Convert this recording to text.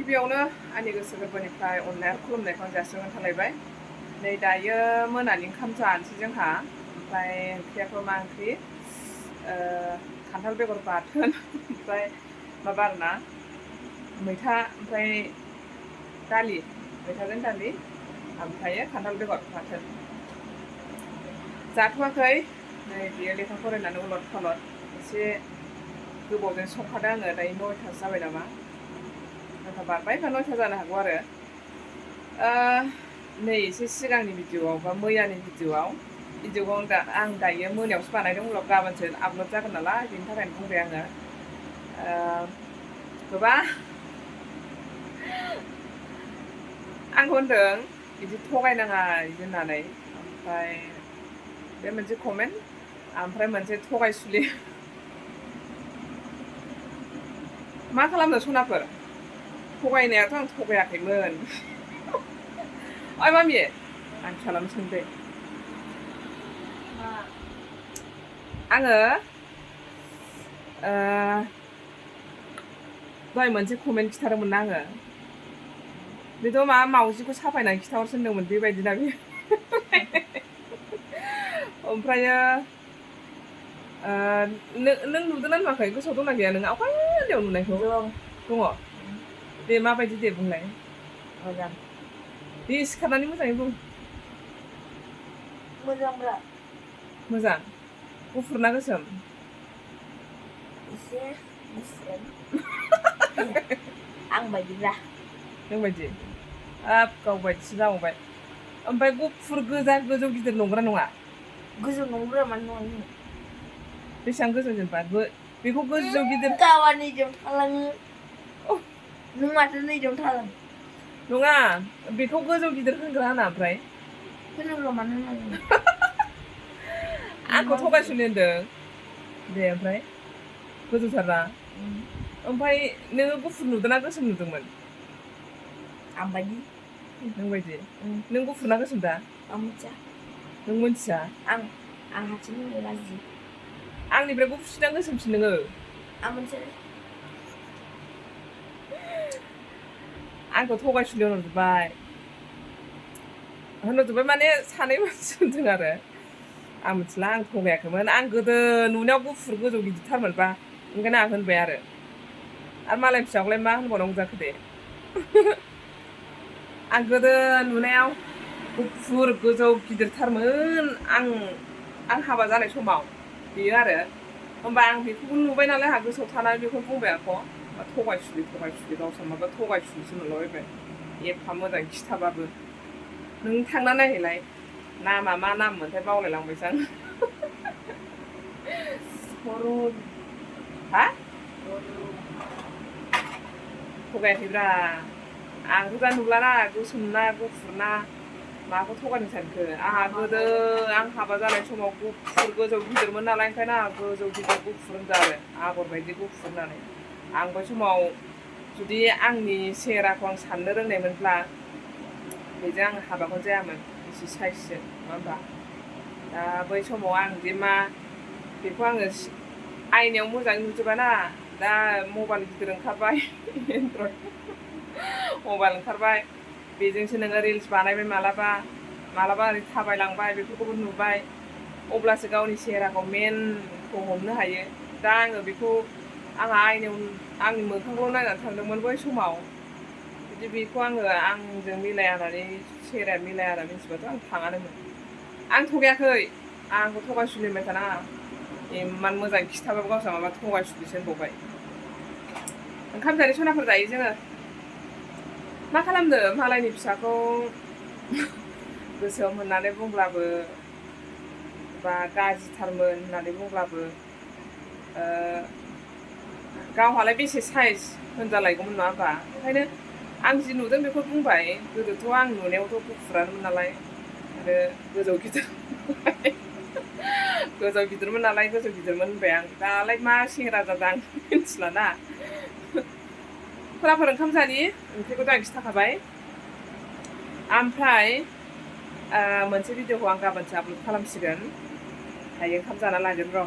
गिबियावनो आंनि गोसो गोरबोनिफ्राय अननाय आरो खुलुमनायखौ आं जासिहरनाय थालायबाय। नै दायो मोनानि ओंखाम जानोसै जोंहा। ओमफ्राय ओंख्रियाथ' मा ओंख्रि? खान्थाल बेगर बाथोन ओमफ्राय माबा आरोना मैथा ओमफ्राय दालि, मैथाजों दालि ओमफ्रायो खान्थाल बेगर बाथोन। जाथ'वाखै, नै बेयो लेखा फरायनानै उलट फालट एसे गोबावजों संखादों आङो। दायो 9थासो जाबाय नामा, 9था बारबाय बा 9था जानो हागौ आरो। नै एसे सिगांनि भिडिअ'आव बा मैयानि भिडिअ'आव आं दायो मोनायावसो बानायदों, उनाव गाबोनसो आपल'ड जागोन नालाय बेनि थाखायनो बुंबाय आङो। माबा आंखौ होनदों बिदि थगायनाङा बिदि होननानै, ओमफ्राय बे मोनसे कमेन्ट, ओमफ्राय मोनसे थगायसुलि। मा खालामनो सनाफोर? थगायनायाथ' आं थगायाखैमोन। ओइ मामि, आं फिसालानो सोंदों। आङो दहाय मोनसे कमेन्ट खिथादोंमोन ना आङो। बेथ' मावजिखौ साफायनानै खिथाहरसो होनदोंमोन, बेबायदिना बे। ओमफ्रायो नों नुदोंना नुवाखै? गोसोआव दंना गैया नों आवगायाव नुनायखौ? दङ। दे माबायदि, दे बुंलाय। मोजां। दे सिखारनानै मोजाङै बुं। मोजांब्रा। मोजां। गुफुर ना गोसोम? एसे गुफुरानो। आं बायदिब्रा। नों बायदि? हाब गाव बायदिसो जाबावबाय। ओमफ्राय गुफुर गोजा गोजौ गिदिर नंगौना नङा? गोजौ नंगौब्रा, मानो नङा जानो। बेसेबां गोजौ जेनेबा? बेखौ गोजौ गिदिर गावा नैजों थालाङो। नों माथो नैजों थालाङो? नङा, बेखौ गोजौ गिदिर होनग्रा होना ओमफ्राय? होनोब्ला मानो होना जानो? आंखौ थगायसुलि होनदों। दे ओमफ्राय गोजौथारना? ओमफ्राय नोङो गुफुर नुदोंना गोसोम नुदोंमोन? आं बायदि। नों बायदि? नों गुफुर ना गोसोम दा? आं मिथिया। नों मिथिया? आं हारसिं बुंनो लाजि। आंनिफ्राय गुफुरसिन ना गोसोमसिन नोङो? आं मोनथिया। आंखौ थगायसुलि होनहरजोब्बाय माने सानै मानसि होनदों आरो। आं मिथिला, आं थगायाखैमोन। आं गोदो नुनायाव गुफुर गोजौ गिदिरथारमोनबा, ओंखायनो आं होनबाय आरो मालाय फिसाखौलाय मा होनबावनांगौ जाखो दे। आं गोदो नुनायाव गुफुर गोजौ गिदिरथारमोन आं हाबा जानाय समाव, बेयो आरो। होमबा आं बेखौबो नुबाय नालाय, आंहा गोसोआव थानानै बेखौ बुंबाय आख'। थगायसुलि गावसोर माबा थगायसुलिसो मोनलाबायबाय, एफा मोजां खिथाबाबो। नों थांना नायहैलाय, नामा मा नाम मोनथाय बावलायलांबायसो आं। हा? थगायाखैब्रा। आंथ' दा नुलाना गोसोम ना गुफुर ना, माखौ थगायनो सानखो? आंहा गोदो आं हाबा जानाय समाव गुफुर गोजौ गिदिरमोन नालाय, ओंखायनो आंहा गोजौ गिदिर गुफुर होनदों आरो, आगर बायदि गुफुर होननानै। आं बै समाव जुदि आंनि सेहेराखौ आं साननो रोंनायमोनब्ला, बेजों आं हाबाखौनो जायामोन। एसे साइससो, नङा होमबा? दा बै समाव आं जे मा, बेखौ आङो आयनायाव मोजाङै नुजोबाना। दा मबाइल गिदिर ओंखारबाय, एनड्रइड मबाइल ओंखारबाय, बेजोंसो नोङो रिल्स बानायबाय मालाबा ओरै थाबायलांबाय, बेफोरखौबो नुबाय। अब्लासो गावनि सेहेराखौ मेनखौ हमनो हायो। दा आङो बेखौ आंहा आयनायाव आंनि मोखांखौल' नायनानै थांदोंमोन बै समाव। जुदि बेखौ आंजों मिलाया होननानै, सेहेराया मिलाया होननानै मिथिबाथ' आं थाङानोमोन। आं थगायाखै, आंखौ थगायसुलि होनबाय थानाङा। इमान मोजां खिथाबाबो गावस्रा माबा थगायसुलिसो होनबावबाय। ओंखाम जायो सनाफोर, जायो जोङो। मा खालामनो मालायनि फिसाखौ गोसोम होननानै बुंब्लाबो, बा गाज्रिथारमोन होननानै बुंब्लाबो, गावहालाय बेसे साइज होनजालायगौमोन, नङा होमबा? ओंखायनो आं जि नुदों बेखौ बुंबाय। गोदोथ' आं नुनायावथ' गुफुरानोमोन नालाय, आरो गोजौ गिदिरमोन नालाय, गोजौ गिदिरमोन होनबाय आं। दालाय मा सेहेरा जादों आं मिथिलाना। फुराफोर ओंखाम जानि, ओंख्रिखौ दहाय खिथाखाबाय। ओमफ्राय मोनसे भिडिअखौ आं गाबोनसो आपल'ड खालामसिगोन। दायो ओंखाम जाना लागोन र'।